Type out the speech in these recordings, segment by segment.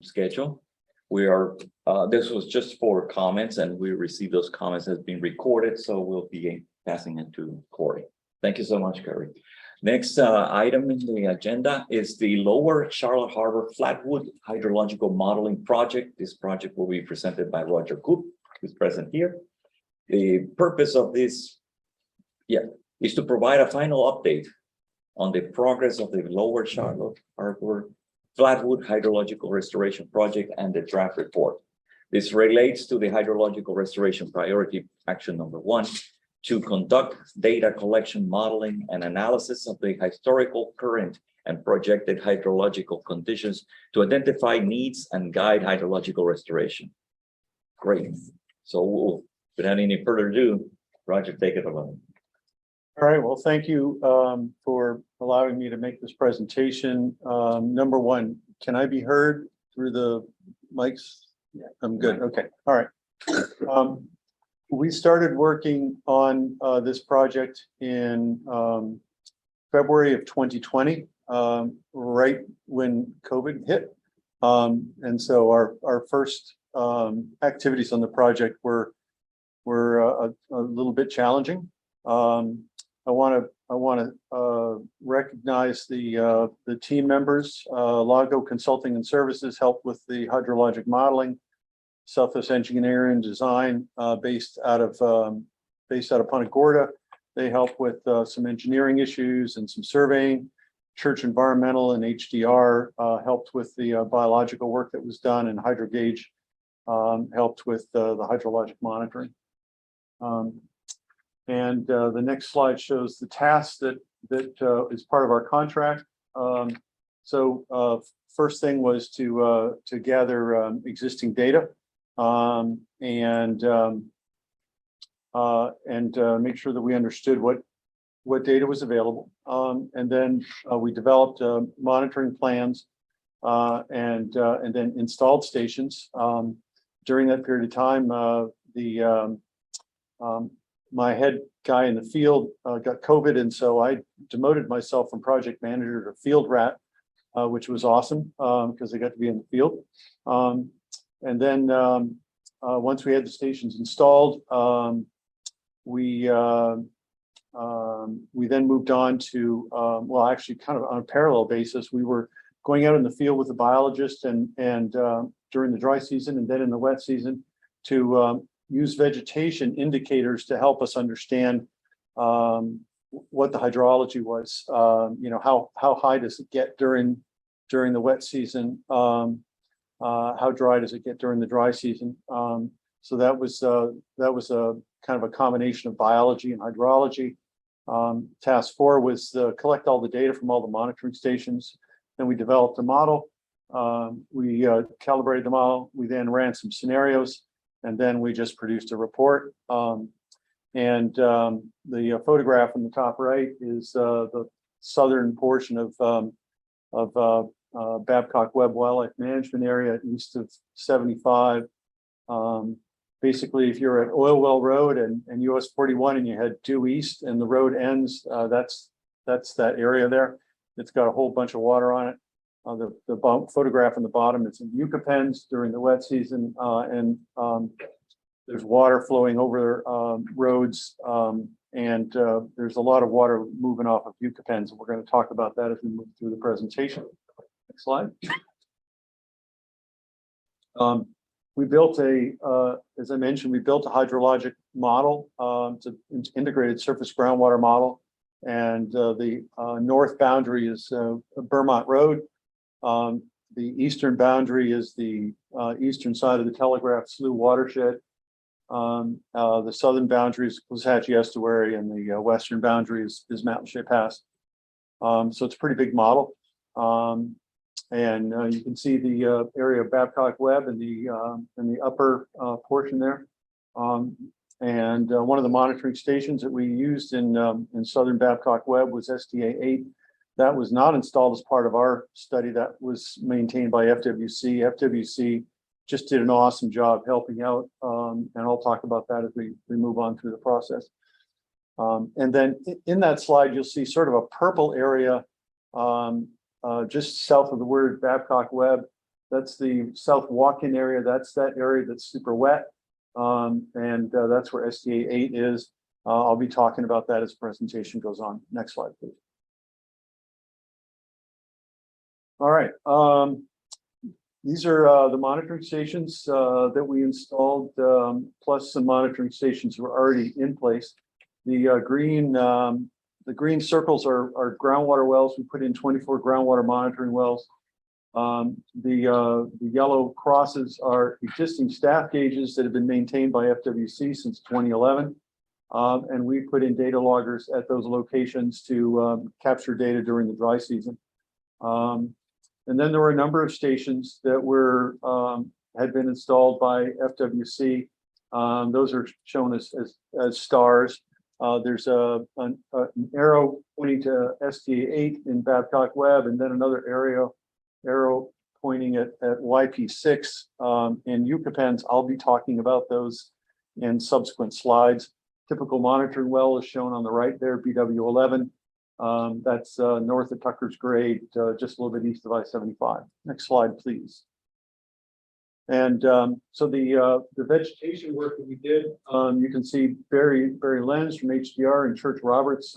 schedule. We are, this was just for comments, and we received those comments as being recorded, so we'll be passing it to Corey. Thank you so much, Corey. Next item in the agenda is the Lower Charlotte Harbor Flatwood Hydrological Modeling Project. This project will be presented by Roger Copp, who's present here. The purpose of this, is to provide a final update on the progress of the Lower Charlotte Harbor Flatwood Hydrological Restoration Project and the draft report. This relates to the hydrological restoration priority action number 1, to conduct data collection, modeling, and analysis of the historical, current, and projected hydrological conditions to identify needs and guide hydrological restoration. Great. So without any further ado, Roger, take it away. All right, well, thank you for allowing me to make this presentation. Number 1, can I be heard through the mics? Yeah, I'm good. Okay, all right. We started working on this project in February of 2020, right when COVID hit. And so our first activities on the project were a little bit challenging. I want to recognize the team members. Lago Consulting and Services helped with the hydrologic modeling. Southwest Engineering Design, based out of Punta Gorda. They help with some engineering issues and some surveying. Church Environmental and HDR helped with the biological work that was done, and HydroGauge helped with the hydrologic monitoring. And the next slide shows the tasks that is part of our contract. So first thing was to gather existing data. And make sure that we understood what data was available. And then we developed monitoring plans and then installed stations. During that period of time, my head guy in the field got COVID, and so I demoted myself from project manager to field rat, which was awesome because I got to be in the field. And then once we had the stations installed, we then moved on to, well, actually kind of on a parallel basis, we were going out in the field with a biologist and during the dry season and then in the wet season to use vegetation indicators to help us understand what the hydrology was. You know, how high does it get during the wet season? How dry does it get during the dry season? So that was a kind of a combination of biology and hydrology. Task 4 was collect all the data from all the monitoring stations. Then we developed a model. We calibrated the model. We then ran some scenarios, and then we just produced a report. And the photograph on the top right is the southern portion of Babcock Webb Wildlife Management Area east of 75. Basically, if you're at Oil Well Road and US 41 and you head due east and the road ends, that's that area there. It's got a whole bunch of water on it. The photograph on the bottom, it's in Yucca pens during the wet season, and there's water flowing over roads, and there's a lot of water moving off of Yucca pens, and we're going to talk about that as we move through the presentation. Next slide. We built as I mentioned, we built a hydrologic model, it's an integrated surface groundwater model, and the north boundary is Vermont Road. The eastern boundary is the eastern side of the Telegraph Slough watershed. The southern boundary is Coxsackie Estuary, and the western boundary is Mountain Shea Pass. So it's a pretty big model. And you can see the area of Babcock Webb in the upper portion there. And one of the monitoring stations that we used in southern Babcock Webb was STA 8. That was not installed as part of our study. That was maintained by FWC. FWC just did an awesome job helping out, and I'll talk about that as we move on through the process. And then in that slide, you'll see sort of a purple area just south of the word Babcock Webb. that's the south walk-in area. That's that area that's super wet. And that's where STA 8 is. I'll be talking about that as the presentation goes on. Next slide, please. All right. These are the monitoring stations that we installed, plus some monitoring stations were already in place. The green circles are groundwater wells. We put in 24 groundwater monitoring wells. The yellow crosses are existing staff gauges that have been maintained by FWC since 2011. And we put in data loggers at those locations to capture data during the dry season. And then there were a number of stations that were had been installed by FWC. Those are shown as stars. There's an arrow pointing to STA 8 in Babcock Webb, and then another arrow pointing at YP6 in Yucca pens. I'll be talking about those in subsequent slides. Typical monitoring well is shown on the right there, BW11. That's north of Tucker's Grade, just a little bit east of I-75. Next slide, please. And so the vegetation work that we did, you can see Barry Lenz from HDR and Church Roberts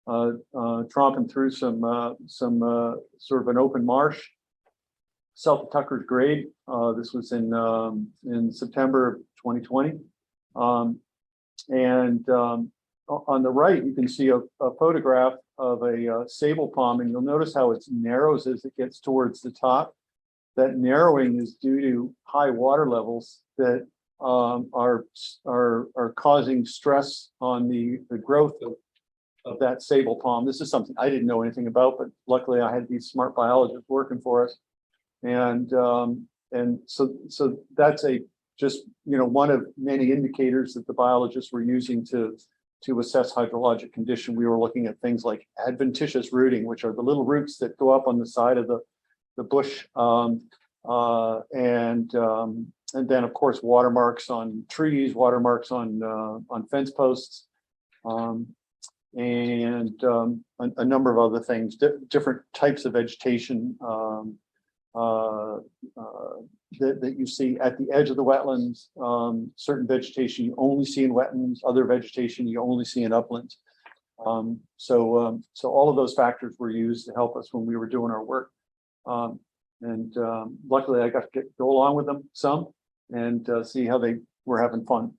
tromping through some sort of an open marsh south of Tucker's Grade. This was in September of 2020. On the right, you can see a photograph of a sable palm, and you'll notice how it narrows as it gets towards the top. That narrowing is due to high water levels that are causing stress on the growth of that sable palm. This is something I didn't know anything about, but luckily I had these smart biologists working for us, and so that's just one of many indicators that the biologists were using to assess hydrologic condition. We were looking at things like adventitious rooting, which are the little roots that go up on the side of the bush, and then of course watermarks on trees, watermarks on fence posts, and a number of other things, different types of vegetation that you see at the edge of the wetlands. Certain vegetation you only see in wetlands, other vegetation you only see in uplands. So all of those factors were used to help us when we were doing our work. Luckily I got to go along with them some and see how they were having fun.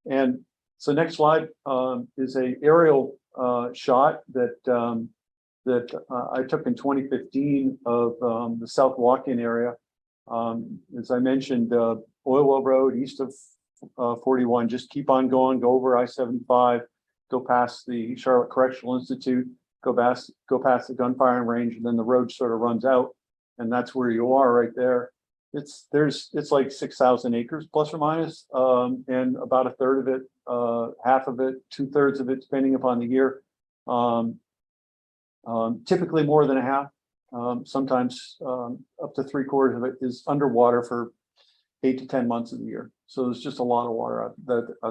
And so next slide is a aerial shot that I took in 2015 of the South Walk-in area. As I mentioned, Oil Well Road east of 41, just keep on going, go over I-75, go past the Charlotte Correctional Institute, go past the gunfiring range, and then the road sort of runs out, and that's where you are right there. It's like 6,000 acres plus or minus, and about a third of it, half of it, 2/3 of it, depending upon the year. Typically more than a half, sometimes up to 3/4 of it is underwater for 8 to 10 months of the year. So there's just a lot of water out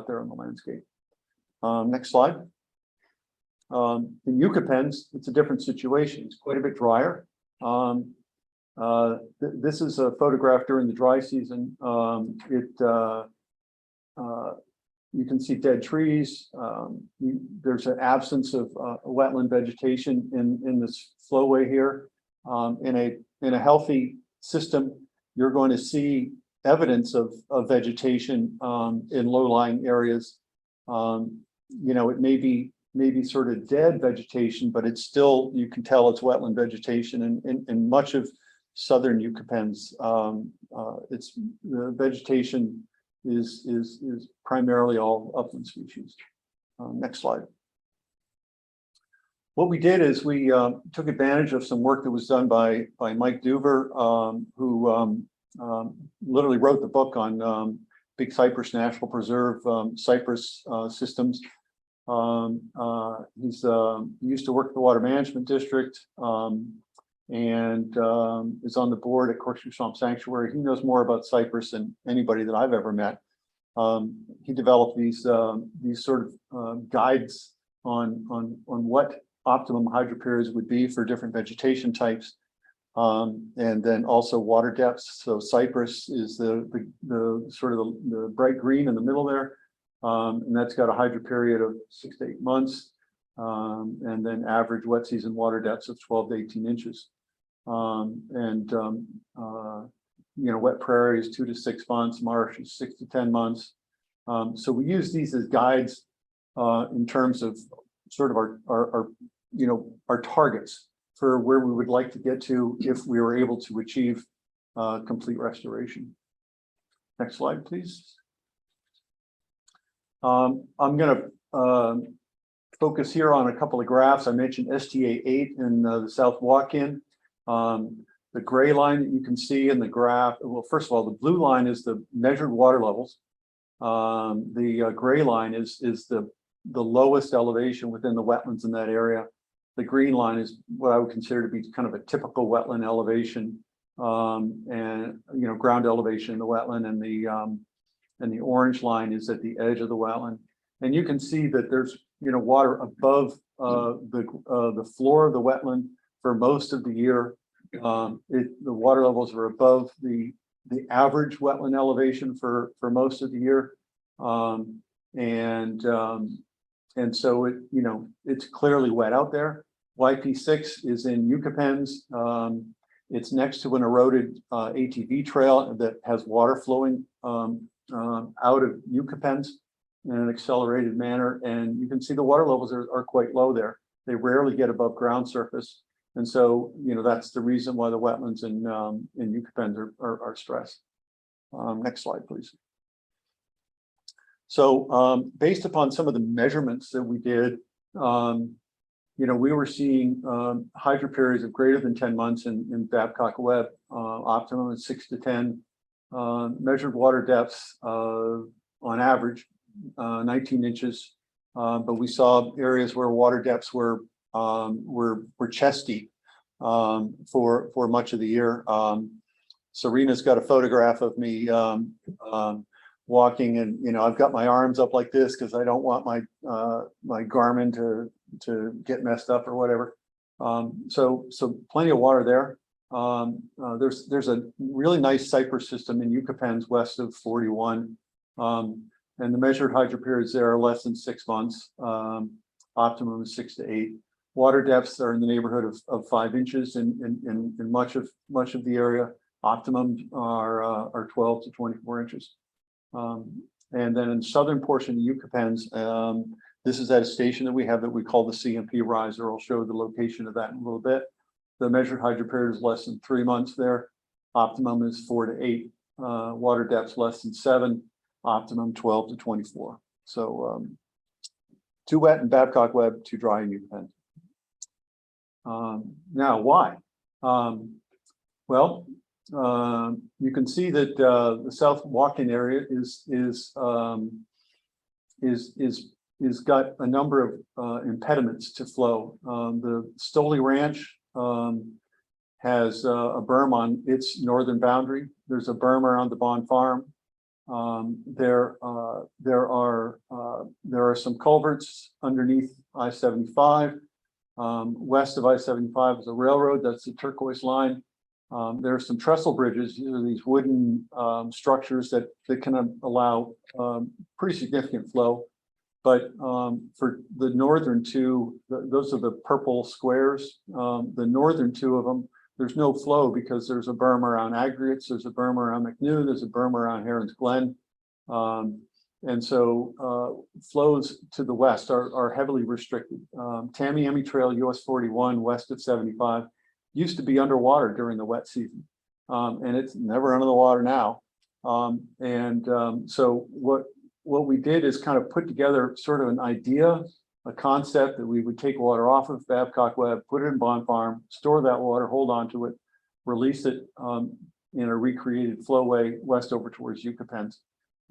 there in the landscape. Next slide. In Yucca pens, it's a different situation. It's quite a bit drier. This is a photograph during the dry season. You can see dead trees. There's an absence of wetland vegetation in this flowway here. In a healthy system, you're going to see evidence of vegetation in low-lying areas. It may be sort of dead vegetation, but it's still, you can tell it's wetland vegetation. And in much of southern Yucca pens, it's the vegetation is primarily all upland species. Next slide. What we did is we took advantage of some work that was done by Mike Duver, who literally wrote the book on Big Cypress National Preserve cypress systems. He used to work at the Water Management District and is on the board at Corkscrew Swamp Sanctuary. He knows more about cypress than anybody that I've ever met. He developed these sort of guides on what optimum hydro periods would be for different vegetation types. And then also water depths. So cypress is the sort of the bright green in the middle there. And that's got a hydro period of 6 to 8 months. And then average wet season water depths of 12 to 18 inches. Wet prairie is 2 to 6 months, marsh is 6 to 10 months. So we use these as guides in terms of sort of our targets for where we would like to get to if we were able to achieve complete restoration. Next slide, please. I'm going to focus here on a couple of graphs. I mentioned STA 8 in the South Walk-in. The gray line that you can see in the graph, well, first of all, the blue line is the measured water levels. The gray line is the lowest elevation within the wetlands in that area. The green line is what I would consider to be kind of a typical wetland elevation, and ground elevation in the wetland, and the orange line is at the edge of the wetland. And you can see that there's water above the floor of the wetland for most of the year. The water levels are above the average wetland elevation for most of the year, and so it's clearly wet out there. YP6 is in Yucca pens. It's next to an eroded ATV trail that has water flowing out of Yucca pens in an accelerated manner, and you can see the water levels are quite low there. They rarely get above ground surface. And so, that's the reason why the wetlands in Yucca pens are stressed. Next slide, please. So, based upon some of the measurements that we did, we were seeing hydro periods of greater than 10 months in Babcock-Webb, optimum is 6 to 10, measured water depths on average 19 inches, but we saw areas where water depths were chest deep for much of the year. Serena's got a photograph of me walking, and I've got my arms up like this because I don't want my my Garmin to get messed up or whatever. So plenty of water there. There's a really nice cypress system in Yucca pens west of 41, and the measured hydro periods there are less than 6 months. Optimum is 6 to 8. Water depths are in the neighborhood of 5 inches in much of the area. Optimum are 12 to 24 inches. And then in the southern portion of Yucca pens, this is at a station that we have that we call the CMP riser. I'll show the location of that in a little bit. The measured hydro period is less than 3 months there. Optimum is 4 to 8. Water depths less than 7. Optimum 12 to 24. So too wet in Babcock-Webb, too dry in Yucca pens. Now, why? Well, you can see that the South Walk-in area is got a number of impediments to flow. The Stoley Ranch has a berm on its northern boundary. There's a berm around the Bond Farm. There are some culverts underneath I-75. West of I-75 is a railroad. That's the turquoise line. There are some trestle bridges. These are these wooden structures that can allow pretty significant flow. But for the northern two, those are the purple squares. The northern two of them, there's no flow because there's a berm around Aggregates, there's a berm around McNew, there's a berm around Heron's Glen. And so flows to the west are heavily restricted. Tamiami Trail, US 41, west of 75, used to be underwater during the wet season. And it's never under the water now. So what we did is kind of put together sort of an idea, a concept that we would take water off of Babcock-Webb, put it in Bond Farm, store that water, hold on to it, release it in a recreated flowway west over towards Yucca pens.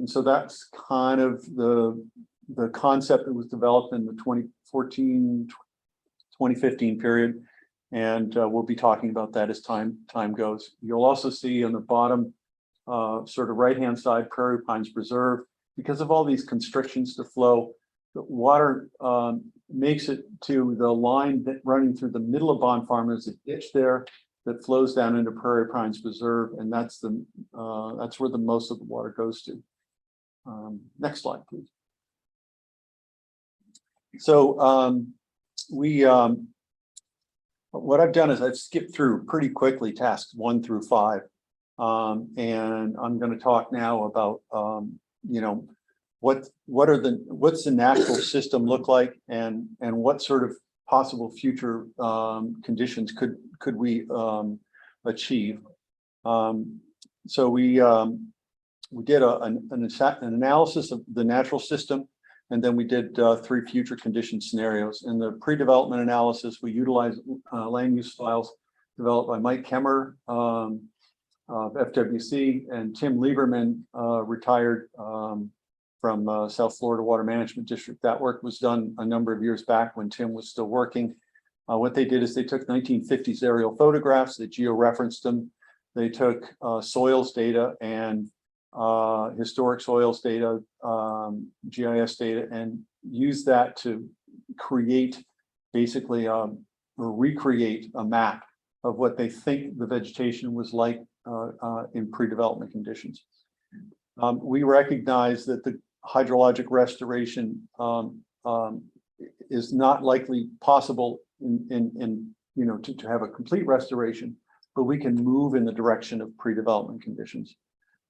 And so that's kind of the concept that was developed in the 2014, 2015 period. And we'll be talking about that as time goes. You'll also see on the bottom sort of right-hand side, Prairie Pines Preserve. Because of all these constrictions to flow, the water makes it to the line that running through the middle of Bond Farm. There's a ditch there that flows down into Prairie Pines Preserve, and that's where the most of the water goes to. Next slide, please. So what I've done is I've skipped through pretty quickly tasks 1 through 5, and I'm going to talk now about what's the natural system look like, and what sort of possible future conditions could we achieve. So we did an analysis of the natural system, and then we did 3 future condition scenarios. In the pre-development analysis, we utilized land use files developed by Mike Kemmer of FWC, and Tim Lieberman, retired from South Florida Water Management District. That work was done a number of years back when Tim was still working. What they did is they took 1950s aerial photographs, they georeferenced them. They took soils data and historic soils data, GIS data, and used that to create basically or recreate a map of what they think the vegetation was like in pre-development conditions. We recognize that the hydrologic restoration is not likely possible to have a complete restoration, but we can move in the direction of pre-development conditions.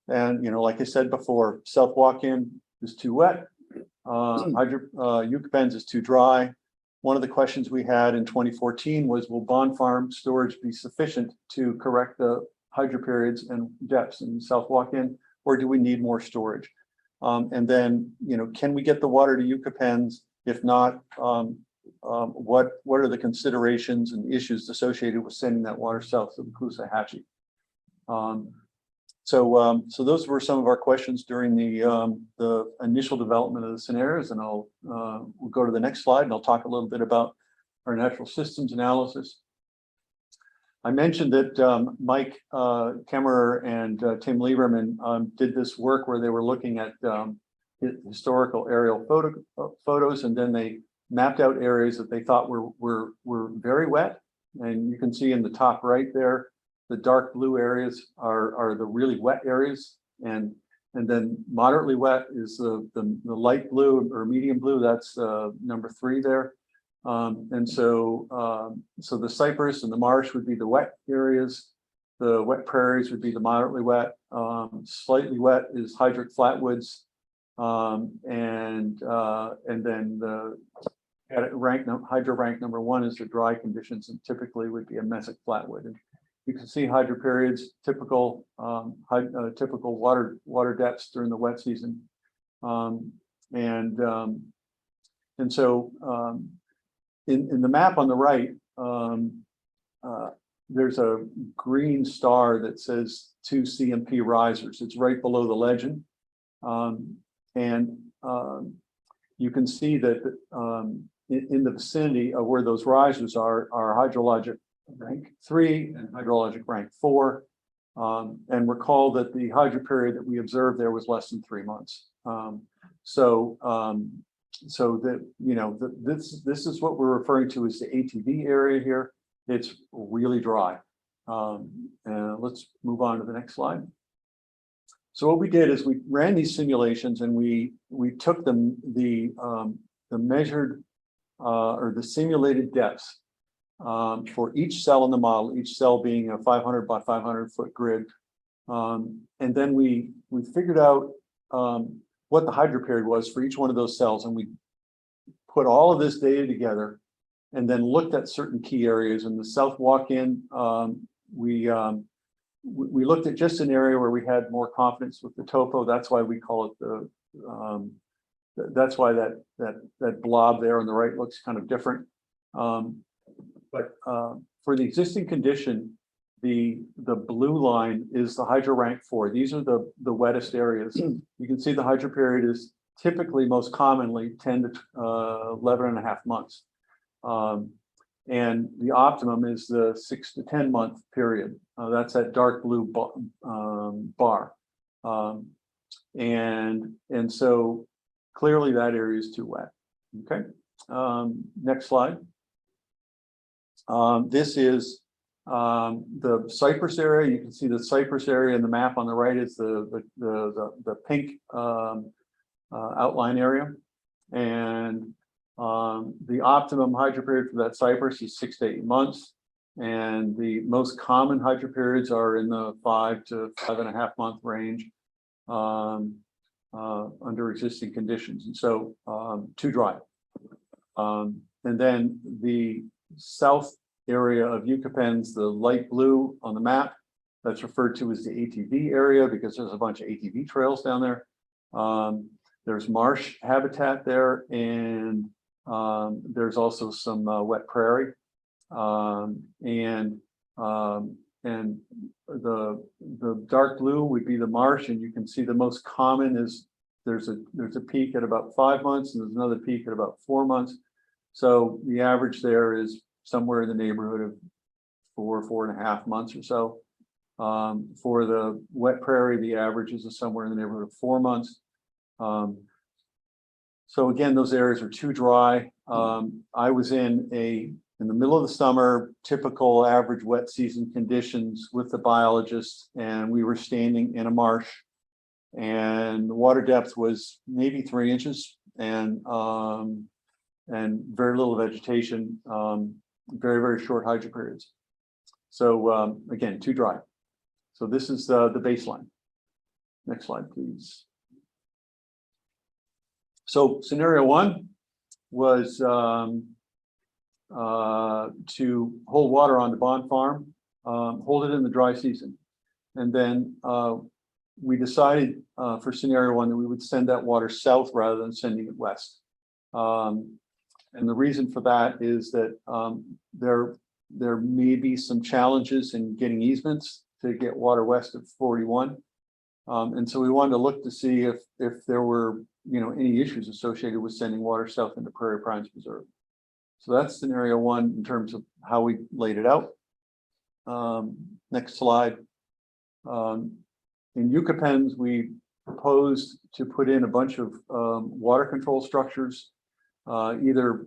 And like I said before, South Walk-In is too wet, Yucca Bends is too dry. One of the questions we had in 2014 was, will Bond Farm storage be sufficient to correct the hydro periods and depths in South Walk-In, or do we need more storage? And then, can we get the water to Yucca Pens? If not, what are the considerations and issues associated with sending that water south to the Caloosahatchee? So those were some of our questions during the initial development of the scenarios, and we'll go to the next slide, and I'll talk a little bit about our natural systems analysis. I mentioned that Mike Kemmerer and Tim Lieberman did this work where they were looking at historical aerial photos, and then they mapped out areas that they thought were very wet. And you can see in the top right there, the dark blue areas are the really wet areas, and then moderately wet is the light blue or medium blue. That's number 3 there. And so the cypress and the marsh would be the wet areas. The wet prairies would be the moderately wet. Slightly wet is hydric flatwoods, and then the hydro rank number 1 is the dry conditions, and typically would be a mesic flatwood. And you can see hydro periods, typical water depths during the wet season, and so in the map on the right, there's a green star that says 2 CMP risers. It's right below the legend, and you can see that in the vicinity of where those risers are hydrologic rank 3 and hydrologic rank 4, and recall that the hydro period that we observed there was less than 3 months. So that this is what we're referring to as the ATV area here. It's really dry. Let's move on to the next slide. So what we did is we ran these simulations, and we took the measured or the simulated depths for each cell in the model, each cell being a 500 by 500 foot grid, and then we figured out what the hydro period was for each one of those cells, and we put all of this data together and then looked at certain key areas. In the South Walk-In, we looked at just an area where we had more confidence with the topo. That's why we call it that's why that blob there on the right looks kind of different. But for the existing condition, the blue line is the hydro rank 4. These are the wettest areas. You can see the hydro period is typically, most commonly, 10 to 11 and a half months. And the optimum is the 6 to 10 month period. That's that dark blue bar. And so clearly that area is too wet. Okay. Next slide. This is The cypress area, you can see the cypress area in the map on the right is the pink outline area. And the optimum hydro period for that cypress is 6 to 8 months. And the most common hydro periods are in the 5 to 5.5 month range under existing conditions. And so too dry. And then the south area of Yucca Pens, the light blue on the map, that's referred to as the ATV area because there's a bunch of ATV trails down there. There's marsh habitat there, and there's also some wet prairie. And the dark blue would be the marsh, and you can see the most common is there's a peak at about 5 months, and there's another peak at about 4 months. So the average there is somewhere in the neighborhood of 4.5 months or so. For the wet prairie, the average is somewhere in the neighborhood of 4 months. So again, those areas are too dry. I was in the middle of the summer, typical average wet season conditions with the biologists, and we were standing in a marsh, and the water depth was maybe 3 inches, and very little vegetation, very, very short hydro periods. So again, too dry. So this is the baseline. Next slide, please. So scenario one was to hold water on the bond farm, hold it in the dry season. And then we decided for scenario one that we would send that water south rather than sending it west. And the reason for that is that there may be some challenges in getting easements to get water west of 41. And so we wanted to look to see if there were, any issues associated with sending water south into Prairie Pines Preserve. So that's scenario one in terms of how we laid it out. Next slide. In Yucca Pens, we proposed to put in a bunch of water control structures, either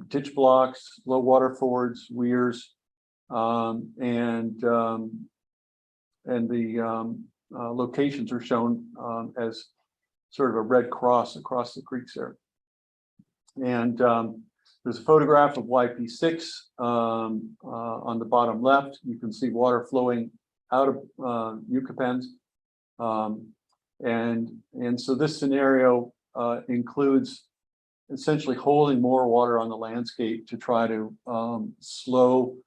ditch blocks, low water forwards, weirs, and the locations are shown as sort of a red cross across the creeks there. And there's a photograph of YP6 on the bottom left. You can see water flowing out of Yucca Pens. And so this scenario includes essentially holding more water on the landscape to try to slow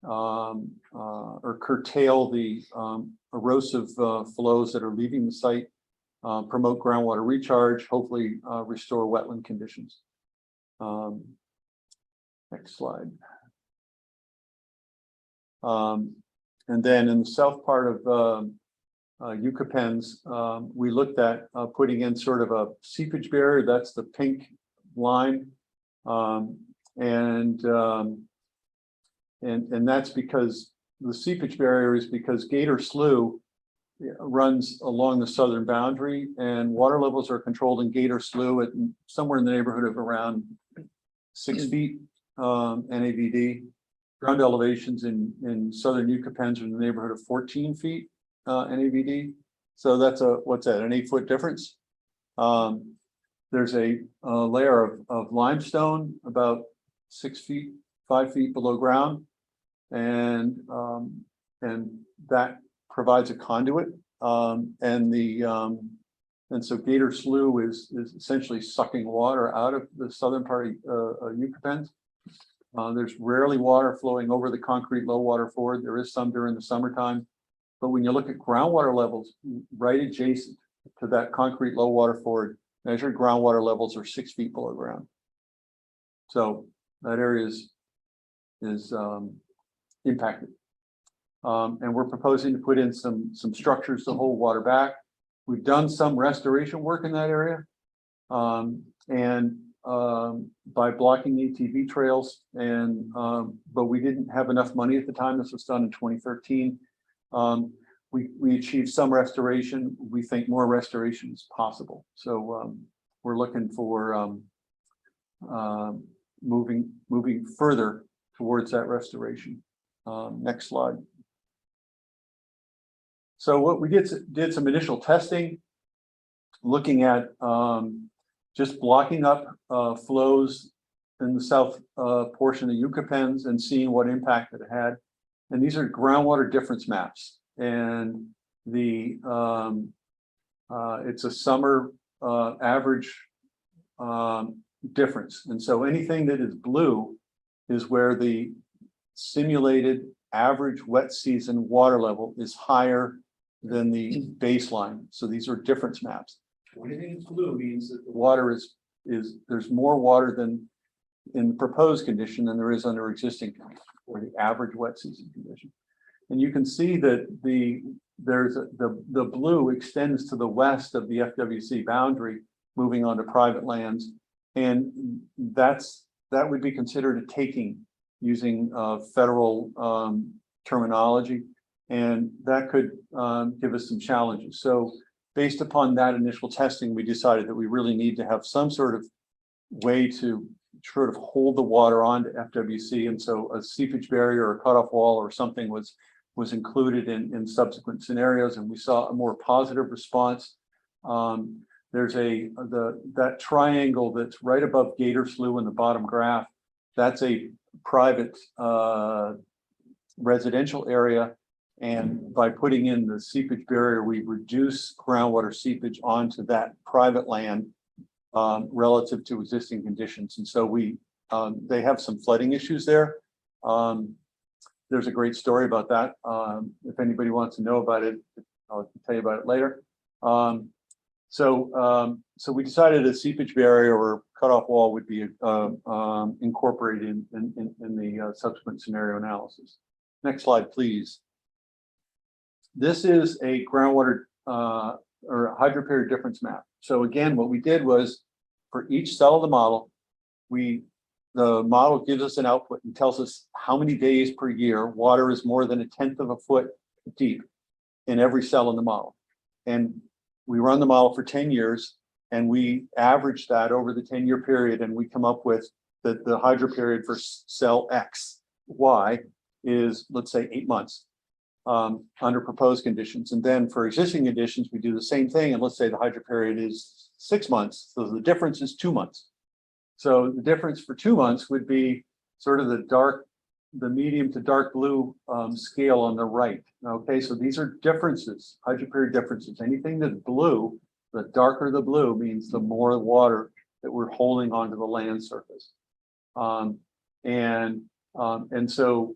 or curtail the erosive flows that are leaving the site, promote groundwater recharge, hopefully restore wetland conditions. Next slide. And then in the south part of Yucca Pens, we looked at putting in sort of a seepage barrier. That's the pink line, and that's because the seepage barrier is because Gator Slough runs along the southern boundary, and water levels are controlled in Gator Slough at somewhere in the neighborhood of around 6 feet NAVD. Ground elevations in southern Yucca Pens are in the neighborhood of 14 feet NAVD. So that's what's that, an 8-foot difference? There's a layer of limestone about 6 feet, 5 feet below ground, and that provides a conduit. And so Gator Slough is essentially sucking water out of the southern part of Yucca Pens. There's rarely water flowing over the concrete low water ford. There is some during the summertime, but when you look at groundwater levels right adjacent to that concrete low water ford, measured groundwater levels are 6 feet below ground. So that area is impacted. And we're proposing to put in some structures to hold water back. We've done some restoration work in that area, by blocking ATV trails, but we didn't have enough money at the time. This was done in 2013. We achieved some restoration. We think more restoration is possible. So we're looking for moving further towards that restoration. Next slide. So what we did some initial testing, looking at just blocking up flows in the south portion of Yucca pens and seeing what impact it had. And these are groundwater difference maps. And the it's a summer average difference. And so anything that is blue is where the simulated average wet season water level is higher than the baseline. So these are difference maps. Anything that's blue means that the water is there's more water than in the proposed condition than there is under existing condition, or the average wet season condition. And you can see that the blue extends to the west of the FWC boundary, moving onto private lands, and that would be considered a taking using federal terminology, and that could give us some challenges. So based upon that initial testing, we decided that we really need to have some sort of way to sort of hold the water onto FWC, and so a seepage barrier or cutoff wall or something was included in subsequent scenarios, and we saw a more positive response. There's that triangle that's right above Gator Slough in the bottom graph. That's a private residential area, and by putting in the seepage barrier, we reduce groundwater seepage onto that private land relative to existing conditions. And so they have some flooding issues there. There's a great story about that. If anybody wants to know about it, I'll tell you about it later. So we decided a seepage barrier or cutoff wall would be incorporated in the subsequent scenario analysis. Next slide, please. This is a groundwater or hydroperiod difference map. So again, what we did was for each cell of the model, the model gives us an output and tells us how many days per year water is more than 1/10 of a foot deep in every cell in the model. And we run the model for 10 years and we average that over the 10-year period, and we come up with the hydro period for cell X, Y is, let's say, 8 months under proposed conditions. And then for existing conditions, we do the same thing. And let's say the hydro period is 6 months. So the difference is 2 months. So the difference for 2 months would be sort of the medium to dark blue scale on the right. Okay, so these are differences, hydroperiod differences. Anything that's blue, the darker the blue means the more water that we're holding onto the land surface. And so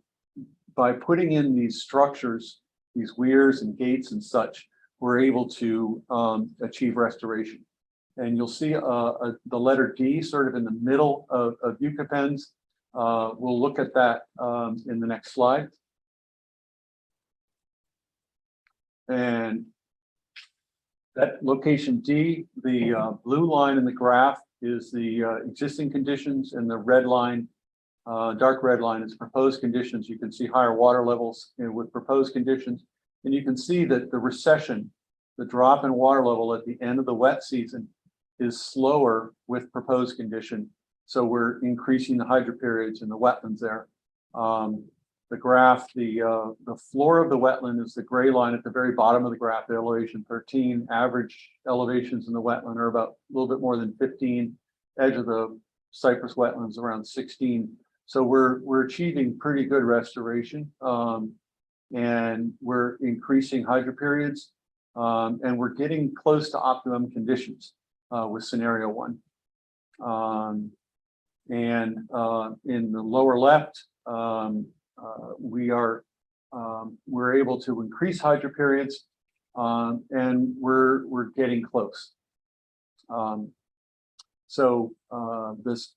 by putting in these structures, these weirs and gates and such, we're able to achieve restoration. And you'll see the letter D sort of in the middle of Yucca pens. We'll look at that in the next slide. And that location D, the blue line in the graph is the existing conditions, and the red line, dark red line is proposed conditions. You can see higher water levels with proposed conditions. And you can see that the recession, the drop in water level at the end of the wet season, is slower with proposed condition. So we're increasing the hydro periods in the wetlands there. The graph, the floor of the wetland is the gray line at the very bottom of the graph, elevation 13. Average elevations in the wetland are about a little bit more than 15. Edge of the cypress wetlands around 16. So we're achieving pretty good restoration, and we're increasing hydro periods, and we're getting close to optimum conditions with scenario 1. And in the lower left, we're able to increase hydro periods, and we're getting close.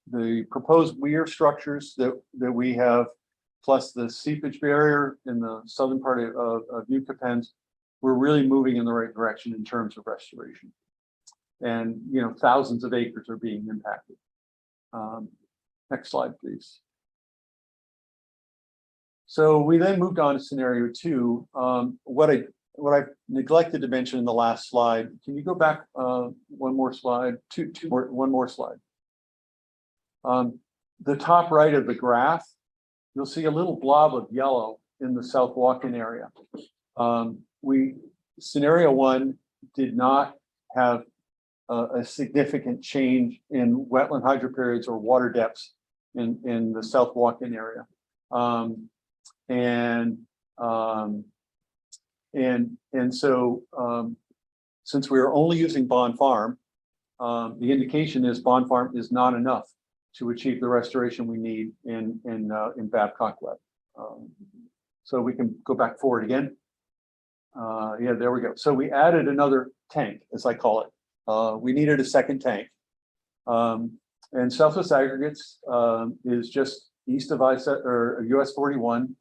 The proposed weir structures that we have, plus the seepage barrier in the southern part of Yucca pens, we're really moving in the right direction in terms of restoration. And thousands of acres are being impacted. Next slide, please. So we then moved on to scenario 2. What I neglected to mention in the last slide. Can you go back one more slide? One more slide. The top right of the graph, you'll see a little blob of yellow. in the South Walken area. Scenario one did not have a significant change in wetland hydroperiods or water depths in the South Walken area. So since we are only using Bond Farm, the indication is Bond Farm is not enough to achieve the restoration we need in Babcock Web. So we can go back forward again. Yeah, there we go. So we added another tank, as I call it. We needed a second tank. And Southwest Aggregates is just east of US 41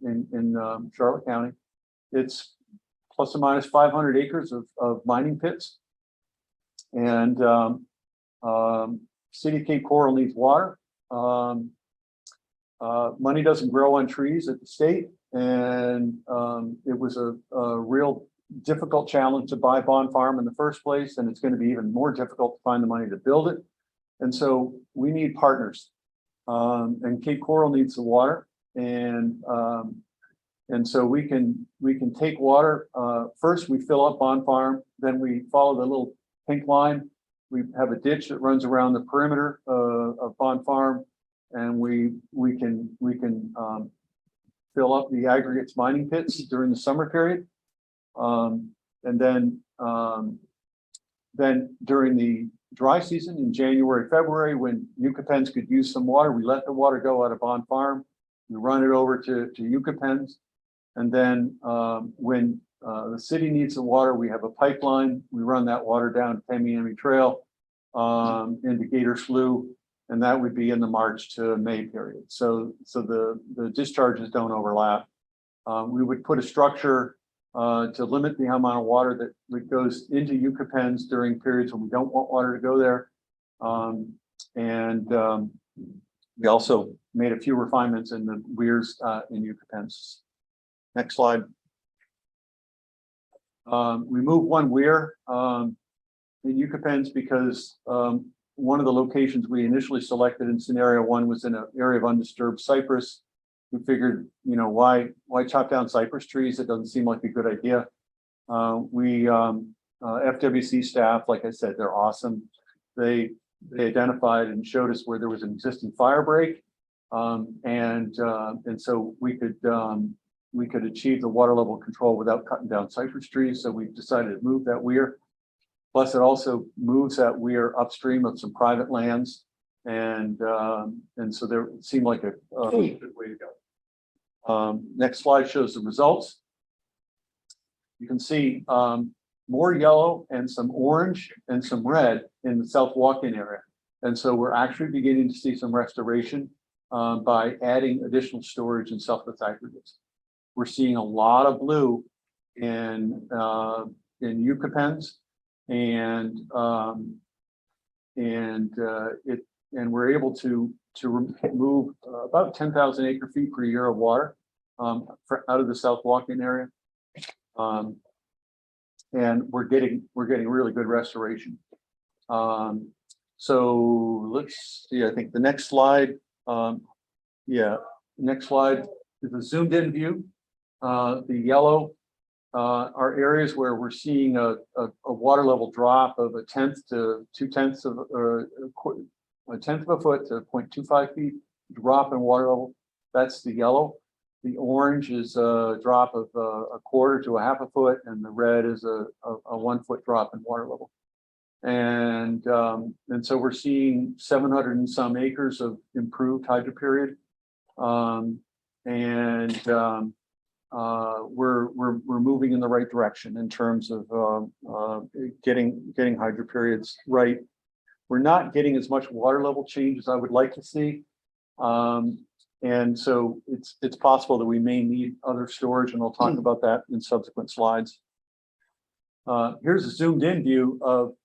in Charlotte County. It's plus or minus 500 acres of mining pits. And City of Cape Coral needs water. Money doesn't grow on trees at the state. And it was a real difficult challenge to buy Bond Farm in the first place. And it's going to be even more difficult to find the money to build it. And so we need partners. And Cape Coral needs the water. And so we can take water. First, we fill up Bond Farm. Then we follow the little pink line. We have a ditch that runs around the perimeter of Bond Farm. And we can fill up the aggregates mining pits during the summer period. And then during the dry season in January, February, when Yucca pens could use some water, we let the water go out of Bond Farm. We run it over to Yucca pens. And then when the city needs the water, we have a pipeline. We run that water down to Tamiami Trail into Gator Slough. And that would be in the March to May period. So the discharges don't overlap. We would put a structure to limit the amount of water that goes into Yucca pens during periods when we don't want water to go there. We also made a few refinements in the weirs in Yucca pens. Next slide. We moved one weir in Yucca pens because one of the locations we initially selected in scenario one was in an area of undisturbed cypress. We figured, why chop down cypress trees? It doesn't seem like a good idea. FWC staff, like I said, they're awesome. They identified and showed us where there was an existing fire break, and so we could achieve the water level control without cutting down cypress trees. So we decided to move that weir. Plus, it also moves that weir upstream of some private lands, and so there seemed like a good way to go. Next slide shows the results. You can see more yellow and some orange and some red in the South Walken area, and so we're actually beginning to see some restoration by adding additional storage in Southwest Aggregates. We're seeing a lot of blue in Yucca pens. And we're able to remove about 10,000 acre feet per year of water out of the South Walken area, and we're getting really good restoration. So let's see. I think the next slide. Next slide is a zoomed in view. The yellow are areas where we're seeing a water level drop of 1/10 to 2/10 of or 1/10 of a foot to 0.25 feet drop in water level. That's the yellow. The orange is a drop of 1/4 to 1/2 foot, and the red is a 1 foot drop in water level. And so we're seeing 700 and some acres of improved hydro period. We're moving in the right direction in terms of getting hydro periods right. We're not getting as much water level change as I would like to see, and so it's possible that we may need other storage, and I'll talk about that in subsequent slides. Here's a zoomed in view of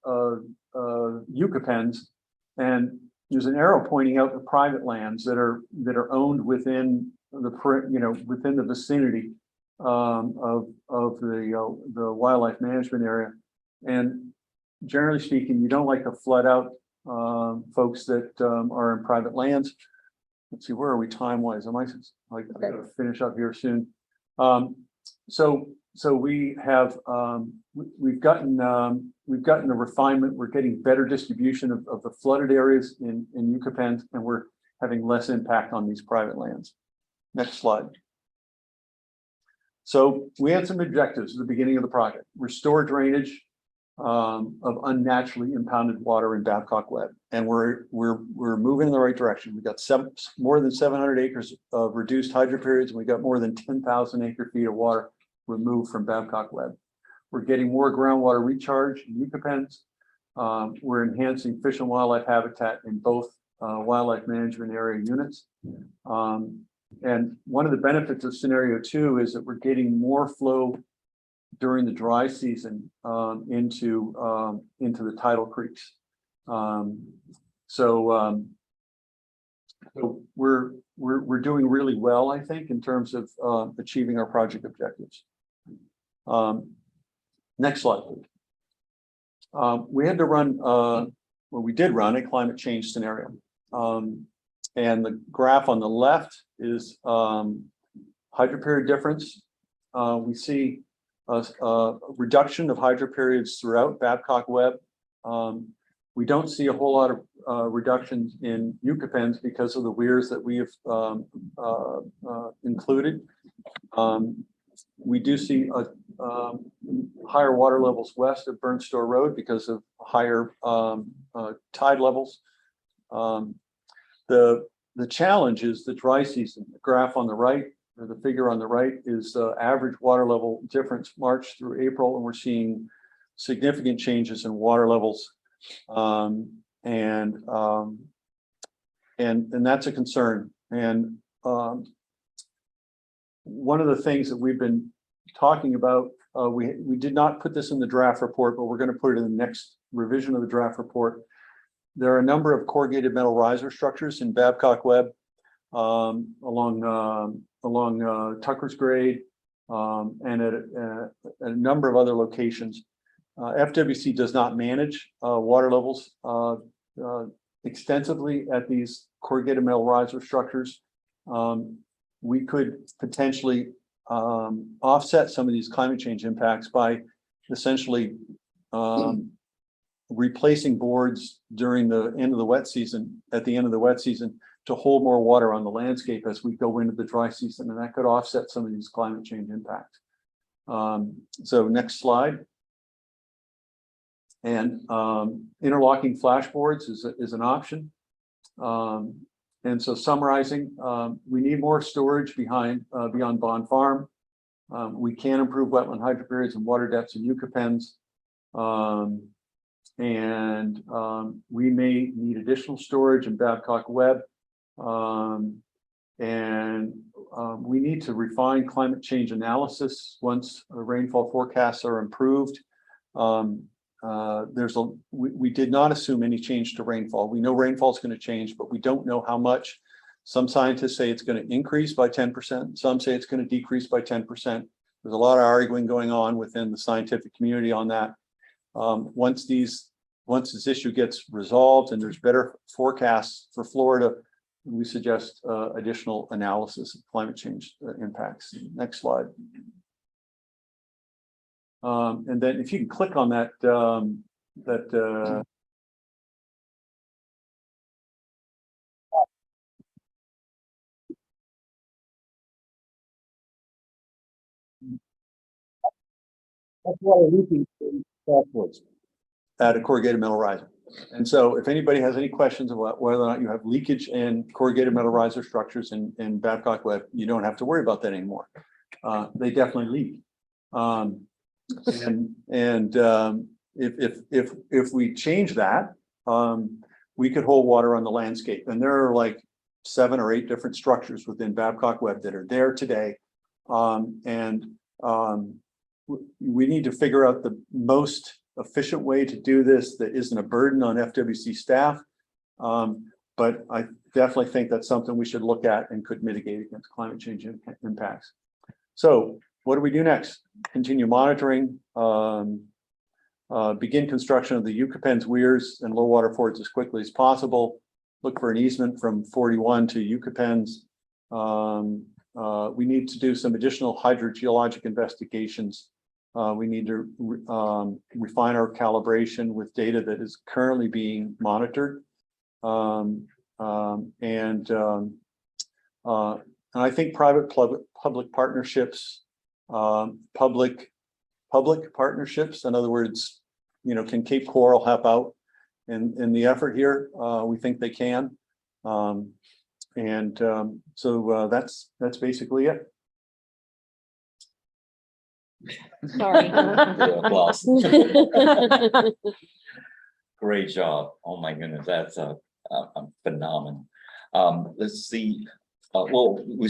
Yucca pens, and there's an arrow pointing out the private lands that are owned within within the vicinity of the wildlife management area. And generally speaking, you don't like to flood out folks that are in private lands. let's see, where are we time wise? I gotta finish up here soon. So we have, we've gotten the refinement. We're getting better distribution of the flooded areas in Yucca, and we're having less impact on these private lands. Next slide. So we had some objectives at the beginning of the project: restore drainage of unnaturally impounded water in Babcock Web, and we're moving in the right direction. We got more than 700 acres of reduced hydro periods, and we got more than 10,000 acre-feet of water removed from Babcock Web. We're getting more groundwater recharge in Yucca. We're enhancing fish and wildlife habitat in both wildlife management area units. And one of the benefits of scenario 2 is that we're getting more flow during the dry season into the tidal creeks. So we're doing really well, I think, in terms of achieving our project objectives. Next slide, please. We had to run, well, we did run a climate change scenario. And the graph on the left is hydro period difference. We see a reduction of hydro periods throughout Babcock Web. We don't see a whole lot of reductions in Yucca because of the weirs that we have included. We do see higher water levels west of Burnstore Road because of higher tide levels. The challenge is the dry season. The graph on the right, or the figure on the right, is average water level difference March through April, and we're seeing significant changes in water levels, and that's a concern. And one of the things that we've been talking about, we did not put this in the draft report, but we're going to put it in the next revision of the draft report. There are a number of corrugated metal riser structures in Babcock Web along Tucker's Grade and at a number of other locations. FWC does not manage water levels extensively at these corrugated metal riser structures. We could potentially offset some of these climate change impacts by essentially replacing boards during the end of the wet season, at the end of the wet season, to hold more water on the landscape as we go into the dry season, and that could offset some of these climate change impacts. So next slide. And interlocking flashboards is an option. And so summarizing, we need more storage beyond Bond Farm. We can improve wetland hydro periods and water depths in Yucca pens. And we may need additional storage in Babcock Web. We need to refine climate change analysis once rainfall forecasts are improved. We did not assume any change to rainfall. We know rainfall is going to change, but we don't know how much. Some scientists say it's going to increase by 10%. Some say it's going to decrease by 10%. There's a lot of arguing going on within the scientific community on that. Once this issue gets resolved and there's better forecasts for Florida, we suggest additional analysis of climate change impacts. Next slide. And then if you can click on that, that's water leaking backwards at a corrugated metal riser. And so if anybody has any questions about whether or not you have leakage in corrugated metal riser structures in Babcock Web, you don't have to worry about that anymore. They definitely leak. If we change that, we could hold water on the landscape. And there are like 7 or 8 different structures within Babcock Web that are there today. We need to figure out the most efficient way to do this that isn't a burden on FWC staff. But I definitely think that's something we should look at and could mitigate against climate change impacts. So what do we do next? Continue monitoring, begin construction of the Yucca Pens weirs and low water forts as quickly as possible. look for an easement from 41 to Yucca Pens. We need to do some additional hydrogeologic investigations. We need to refine our calibration with data that is currently being monitored. And I think public partnerships, public partnerships, in other words, you know, can Cape Coral help out in the effort here? We think they can. So that's basically it. Sorry. Yeah, applause. Great job. Oh my goodness, that's phenomenal. Let's see. Well, we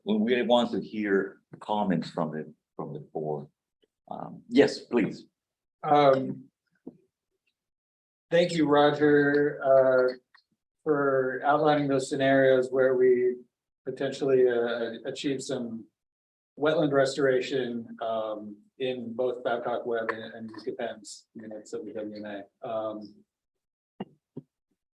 really want to hear comments from the board. Yes, please. Thank you, Roger, for outlining those scenarios where we potentially achieve some wetland restoration in both Babcock Webb and Yucca Pens units of the WMA.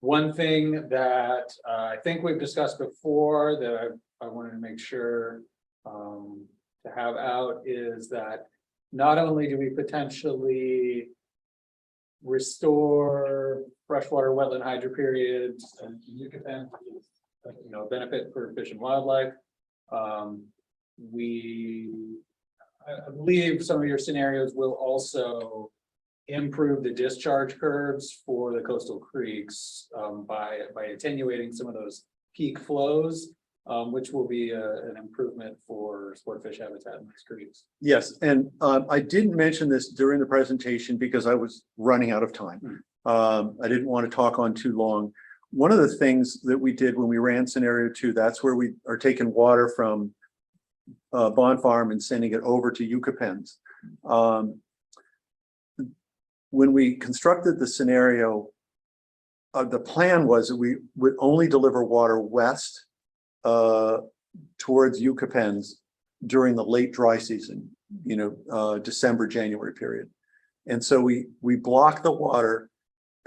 One thing that I think we've discussed before that I wanted to make sure to have out is that not only do we potentially restore freshwater wetland hydro periods and Yucca Pens, you know, benefit for fish and wildlife. I believe some of your scenarios will also improve the discharge curves for the coastal creeks by attenuating some of those peak flows, which will be an improvement for sportfish habitat in these creeks. Yes, and I didn't mention this during the presentation because I was running out of time. I didn't want to talk on too long. One of the things that we did when we ran scenario 2, that's where we are taking water from Bond Farm and sending it over to Yucca Pens. When we constructed the scenario, the plan was that we would only deliver water west towards Yucca Pens during the late dry season, you know, December, January period. And so we blocked the water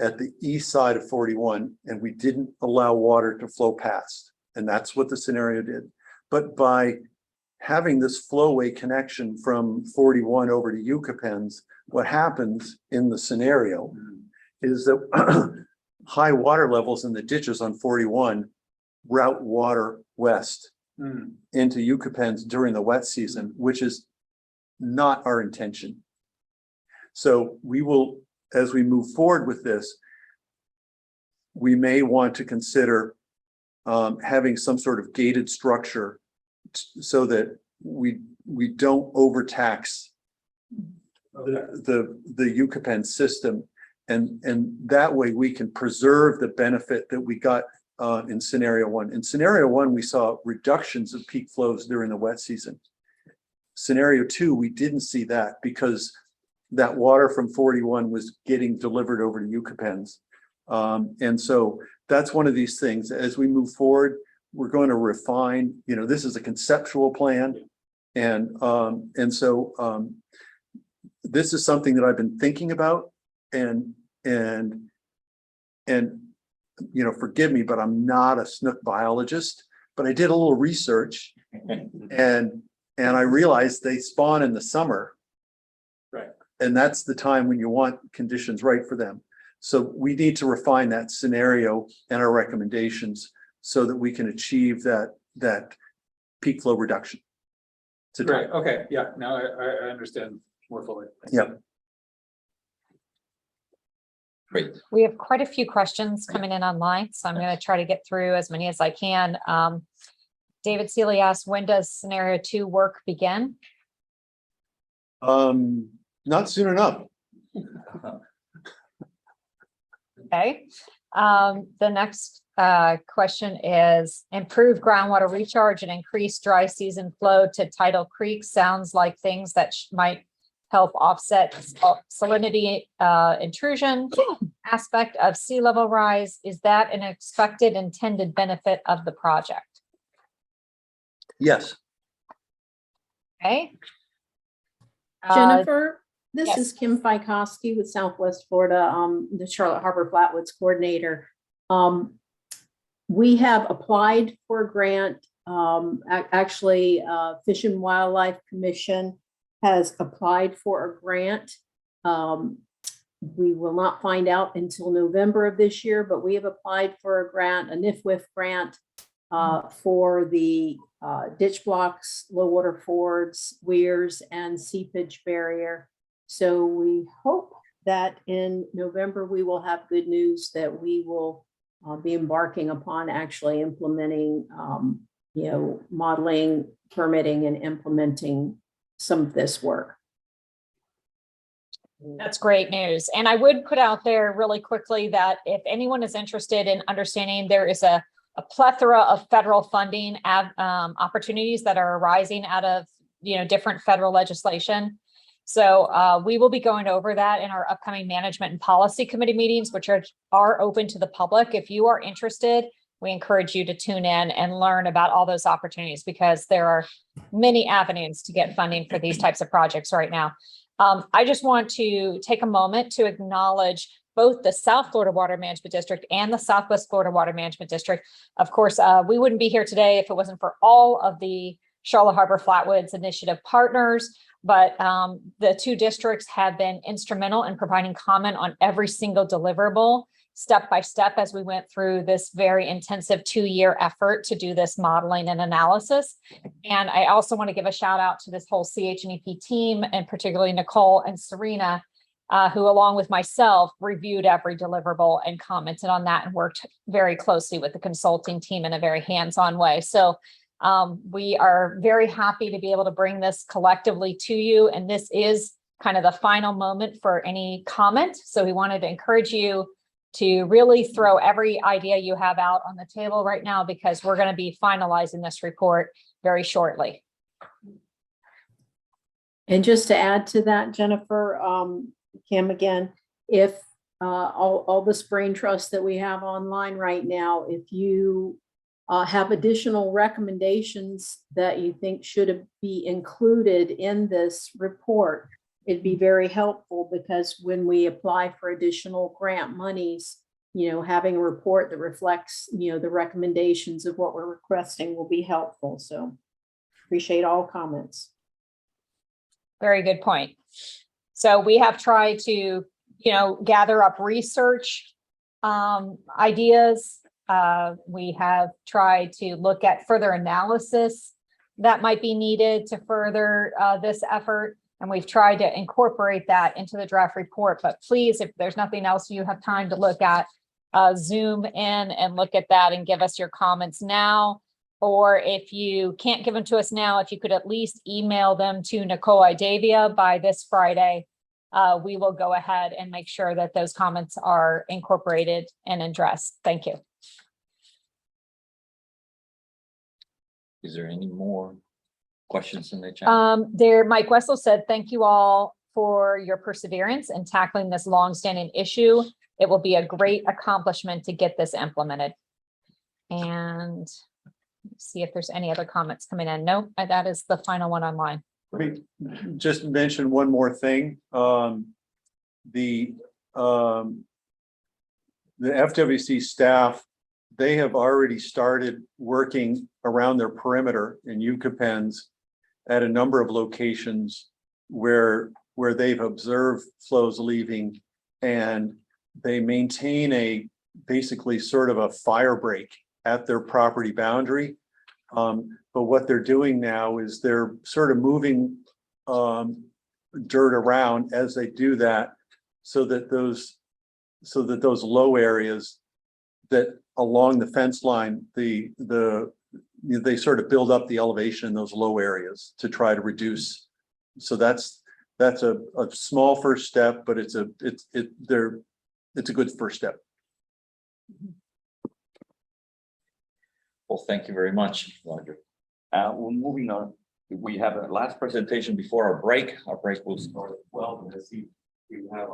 at the east side of 41 and we didn't allow water to flow past. And that's what the scenario did. But by having this flowway connection from 41 over to Yucca Pens, what happens in the scenario is that high water levels in the ditches on 41 route water west into Yucca Pens during the wet season, which is not our intention. So we will, as we move forward with this, we may want to consider having some sort of gated structure so that we don't overtax the Yucca Pen system, and that way we can preserve the benefit that we got in scenario 1. In scenario 1, we saw reductions of peak flows during the wet season. Scenario 2, we didn't see that because that water from 41 was getting delivered over to Yucca Pens. And so that's one of these things. As we move forward, we're going to refine, you know, this is a conceptual plan. And so this is something that I've been thinking about, and you know, forgive me, but I'm not a snook biologist, but I did a little research and I realized they spawn in the summer. Right. And that's the time when you want conditions right for them. So we need to refine that scenario and our recommendations so that we can achieve that peak flow reduction. right. Okay. Yeah. Now I understand more fully. Yep. Great. We have quite a few questions coming in online, so I'm going to try to get through as many as I can. David Seeley asked, when does scenario 2 work begin? Not soon enough. Okay. The next question is, improve groundwater recharge and increase dry season flow to tidal creeks. Sounds like things that might help offset salinity intrusion aspect of sea level rise. Is that an expected intended benefit of the project? Yes. Okay. Jennifer, this yes. is Kim Fikowski with Southwest Florida, the Charlotte Harbor Flatwoods coordinator. we have applied for a grant. Actually, Fish and Wildlife Commission has applied for a grant. We will not find out until November of this year, but we have applied for a grant, a NIFWIF grant, for the ditch blocks, low water fords, weirs, and seepage barrier. So we hope that in November we will have good news that we will be embarking upon actually implementing, modeling, permitting, and implementing some of this work. That's great news. And I would put out there really quickly that if anyone is interested in understanding, there is a plethora of federal funding opportunities that are arising out of, different federal legislation. So we will be going over that in our upcoming management and policy committee meetings, which are open to the public. If you are interested, we encourage you to tune in and learn about all those opportunities, because there are many avenues to get funding for these types of projects right now. I just want to take a moment to acknowledge both the South Florida Water Management District and the Southwest Florida Water Management District. Of course, we wouldn't be here today if it wasn't for all of the Charlotte Harbor Flatwoods Initiative partners, but the two districts have been instrumental in providing comment on every single deliverable step by step as we went through this very intensive 2-year effort to do this modeling and analysis. And I also want to give a shout out to this whole CH&EP team, and particularly Nicole and Serena, who along with myself reviewed every deliverable and commented on that and worked very closely with the consulting team in a very hands-on way. So we are very happy to be able to bring this collectively to you. And this is kind of the final moment for any comment. So we wanted to encourage you to really throw every idea you have out on the table right now, because we're going to be finalizing this report very shortly. And just to add to that, Jennifer, Kim, again, if all the brain trust that we have online right now, if you have additional recommendations that you think should be included in this report, it'd be very helpful, because when we apply for additional grant monies, having a report that reflects, the recommendations of what we're requesting will be helpful. So appreciate all comments. Very good point. So we have tried to, gather up research ideas. We have tried to look at further analysis that might be needed to further this effort. And we've tried to incorporate that into the draft report. But please, if there's nothing else you have time to look at, zoom in and look at that and give us your comments now. Or if you can't give them to us now, if you could at least email them to Nicole Idavia by this Friday, we will go ahead and make sure that those comments are incorporated and addressed. Thank you. Is there any more questions in the chat? Mike Wessel said, thank you all for your perseverance in tackling this longstanding issue. It will be a great accomplishment to get this implemented. And see if there's any other comments coming in. Nope, that is the final one online. Let me just mention one more thing. The FWC staff, they have already started working around their perimeter in Yucca pens at a number of locations where they've observed flows leaving, and they maintain basically sort of a fire break at their property boundary. But what they're doing now is they're sort of moving dirt around as they do that, so that those low areas that along the fence line, they sort of build up the elevation in those low areas to try to reduce. So that's a small first step, but it's a good first step. Well, thank you very much, Roger. We're moving on. We have a last presentation before our break. Our break will start at 12. Let's see, we have